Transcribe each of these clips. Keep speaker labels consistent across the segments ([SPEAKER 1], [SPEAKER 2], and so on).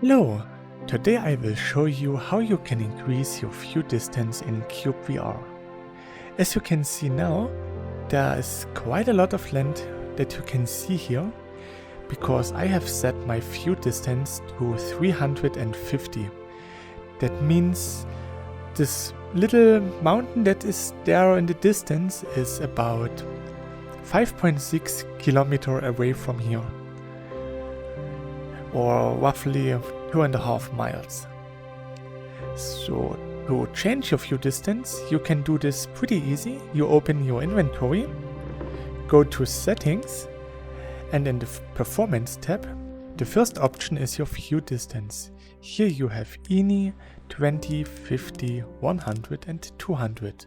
[SPEAKER 1] Hello! Today I will show you how you can increase your view distance in cyubeVR. As you can see now, there is quite a lot of land that you can see here, because I have set my view distance to 350. That means this little mountain that is there in the distance is about 5.6 kilometers away from here, or roughly 2.5 miles. So to change your view distance, you can do this pretty easy. You open your inventory, go to settings, and in the performance tab, the first option is your view distance. Here you have ini, 20, 50, 100 and 200.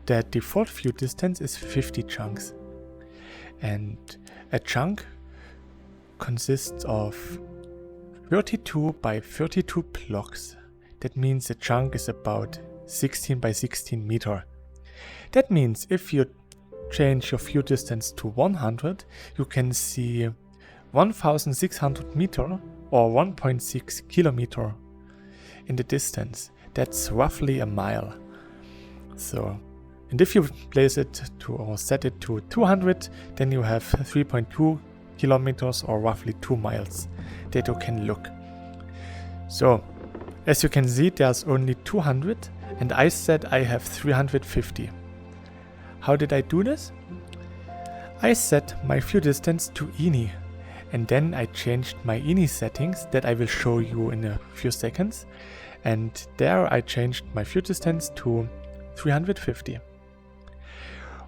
[SPEAKER 1] The default view distance is 50 chunks. And a chunk consists of 32 by 32 blocks. That means a chunk is about 16 by 16 meter. That means if you change your view distance to 100, you can see 1600 meter or 1.6 kilometer in the distance. That's roughly a mile. So, and if you place it to or set it to 200, then you have 3.2 kilometers or roughly 2 miles that you can look. So, as you can see, there's only 200 and I said I have 350. How did I do this? I set my view distance to ini, and then I changed my ini settings that I will show you in a few seconds, and there I changed my view distance to 350.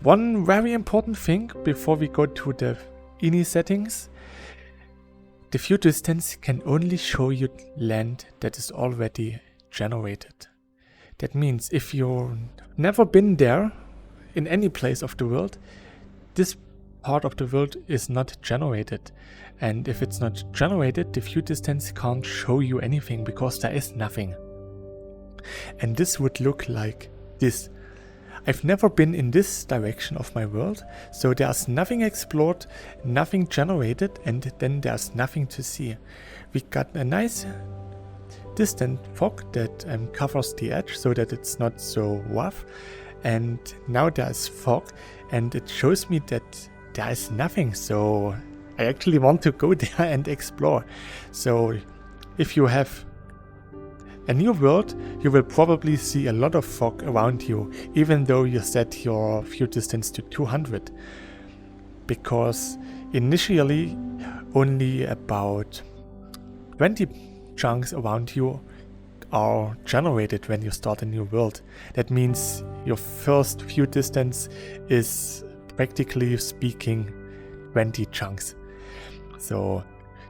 [SPEAKER 1] One very important thing before we go to the ini settings: the view distance can only show you land that is already generated. That means if you've never been there in any place of the world, this part of the world is not generated. And if it's not generated, the view distance can't show you anything because there is nothing. And this would look like this. I've never been in this direction of my world, so there's nothing explored, nothing generated, and then there's nothing to see. We got a nice distant fog that covers the edge so that it's not so rough, and now there's fog and it shows me that there is nothing, so I actually want to go there and explore. So if you have a new world, you will probably see a lot of fog around you, even though you set your view distance to 200. Because initially only about 20 chunks around you are generated when you start a new world. That means your first view distance is practically speaking 20 chunks. So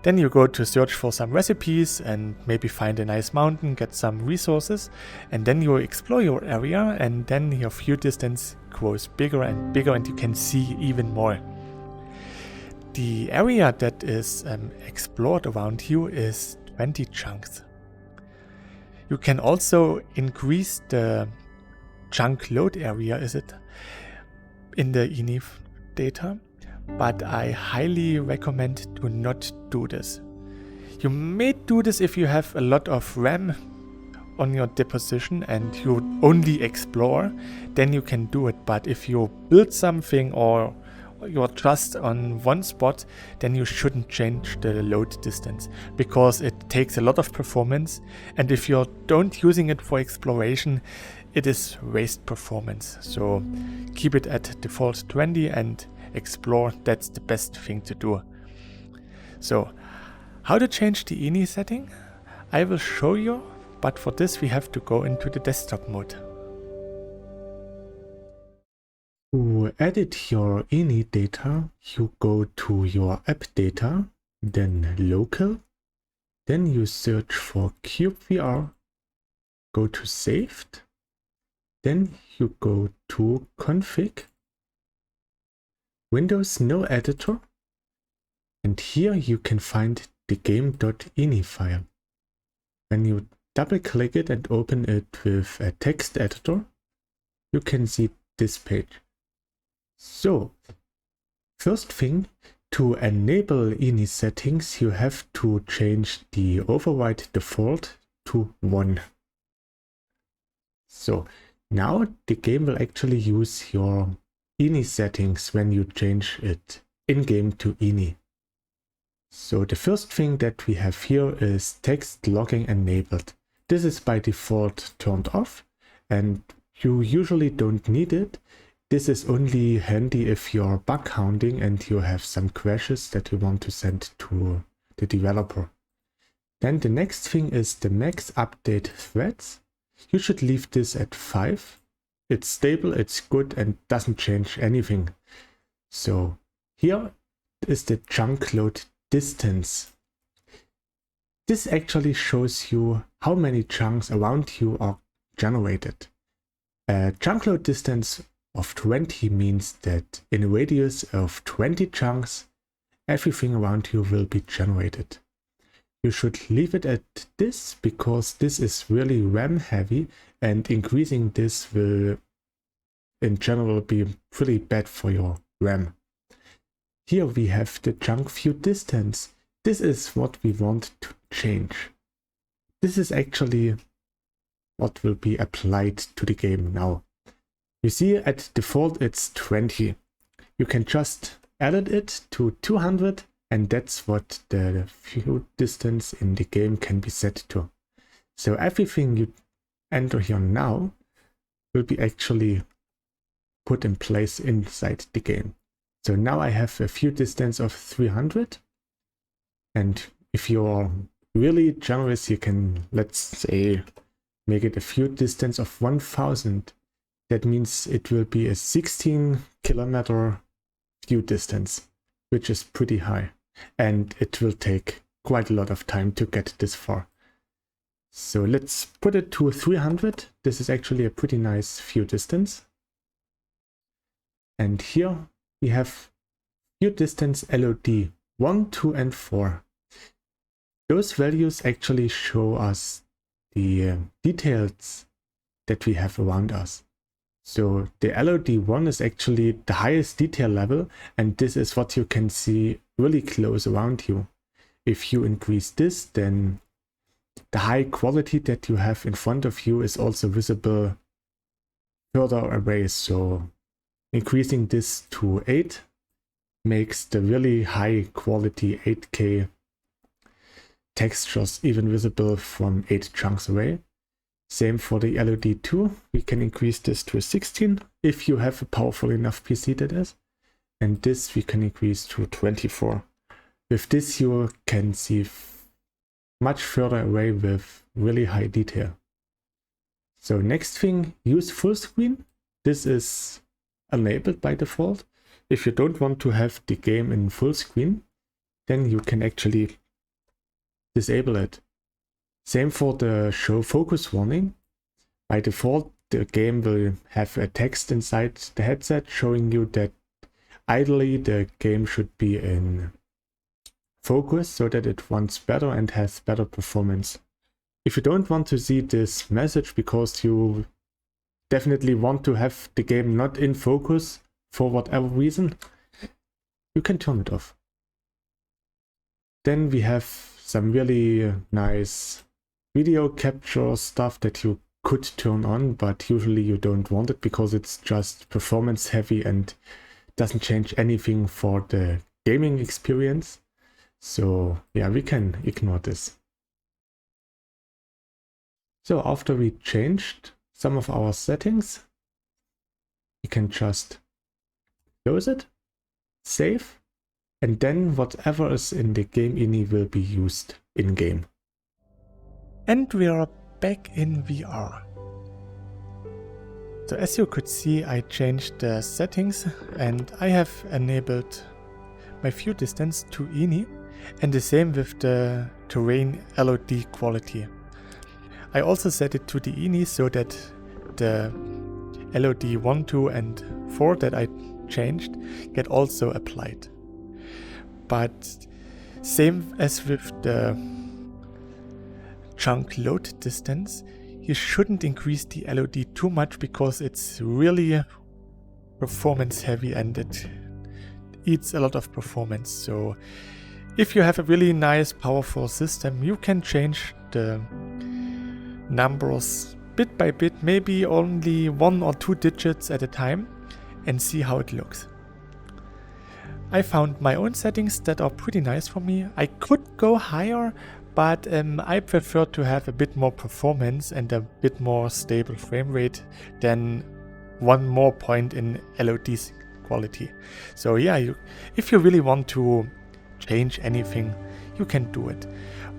[SPEAKER 1] then you go to search for some recipes and maybe find a nice mountain, get some resources, and then you explore your area, and then your view distance grows bigger and bigger and you can see even more. The area that is explored around you is 20 chunks. You can also increase the chunk load area, is it, in the ini data, but I highly recommend to not do this. You may do this if you have a lot of RAM on your deposition and you only explore, then you can do it. But if you build something or you're just on one spot, then you shouldn't change the load distance, because it takes a lot of performance, and if you don't using it for exploration, it is waste performance. So keep it at default 20 and explore. That's the best thing to do. So how to change the ini setting? I will show you, but for this we have to go into the desktop mode. To edit your ini data, you go to your app data, then local, then you search for cyubeVR, go to saved, then you go to config, Windows no editor, and here you can find the game.ini file. When you double click it and open it with a text editor, you can see this page. So, first thing, To enable ini settings, you have to change the override default to 1. So now the game will actually use your ini settings when you change it in-game to ini. So the first thing that we have here is text logging enabled. This is by default turned off and you usually don't need it. This is only handy if you're bug hounding and you have some crashes that you want to send to the developer. Then the next thing is the max update threads. You should leave this at 5. It's stable, it's good and doesn't change anything. So here is the chunk load distance. This actually shows you how many chunks around you are generated. A chunk load distance of 20 means that in a radius of 20 chunks, everything around you will be generated. You should leave it at this because this is really RAM heavy and increasing this will in general be pretty bad for your RAM. Here we have the chunk view distance. This is what we want to change. This is actually what will be applied to the game now. You see at default it's 20. You can just edit it to 200 and that's what the view distance in the game can be set to. So everything you enter here now will be actually put in place inside the game. So now I have a view distance of 300 and if you're really generous you can, let's say, make it a view distance of 1000. That means it will be a 16 kilometer view distance, which is pretty high. And it will take quite a lot of time to get this far. So let's put it to 300. This is actually a pretty nice view distance. And here we have view distance LOD 1, 2 and 4. Those values actually show us the details that we have around us. So the LOD1 is actually the highest detail level and this is what you can see really close around you. If you increase this, then the high quality that you have in front of you is also visible further away. So increasing this to 8 makes the really high quality 8K textures even visible from 8 chunks away. Same for the LOD2, we can increase this to 16 if you have a powerful enough PC that is. And this we can increase to 24. With this you can see much further away with really high detail. So next thing, use full screen. This is enabled by default. If you don't want to have the game in full screen, then you can actually disable it. Same for the show focus warning. By default, the game will have a text inside the headset showing you that ideally the game should be in focus so that it runs better and has better performance. If you don't want to see this message because you definitely want to have the game not in focus for whatever reason, you can turn it off. Then we have some really nice video capture stuff that you could turn on, but usually you don't want it because it's just performance heavy and doesn't change anything for the gaming experience. So yeah, we can ignore this. So after we changed some of our settings, we can just close it, save, and then whatever is in the game ini will be used in game. And we are back in VR. So as you could see, I changed the settings and I have enabled my view distance to ini and the same with the terrain LOD quality. I also set it to the ini so that the LOD 1, 2 and 4 that I changed get also applied. But same as with the chunk load distance, you shouldn't increase the LOD too much because it's really performance heavy and eats a lot of performance. So if you have a really nice, powerful system, you can change the numbers bit by bit, maybe only 1 or 2 digits at a time, and see how it looks. I found my own settings that are pretty nice for me. I could go higher, but I prefer to have a bit more performance and a bit more stable frame rate than 1 more point in LOD quality. So yeah, if you really want to change anything, you can do it.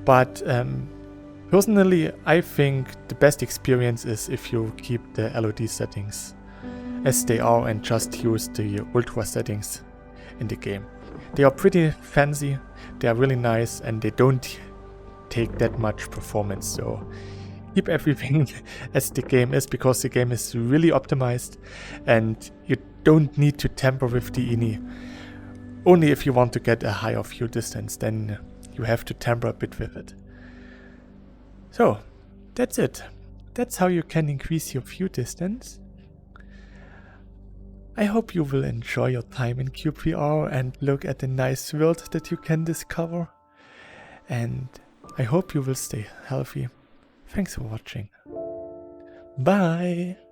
[SPEAKER 1] But personally, I think the best experience is if you keep the LOD settings as they are and just use the ultra settings in the game. They are pretty fancy, they are really nice, and they don't take that much performance. So keep everything as the game is, because the game is really optimized and you don't need to tamper with the INI. Only if you want to get a higher view distance, then you have to tamper a bit with it. So that's it. That's how you can increase your view distance. I hope you will enjoy your time in cyubeVR and look at the nice world that you can discover. And I hope you will stay healthy. Thanks for watching. Bye!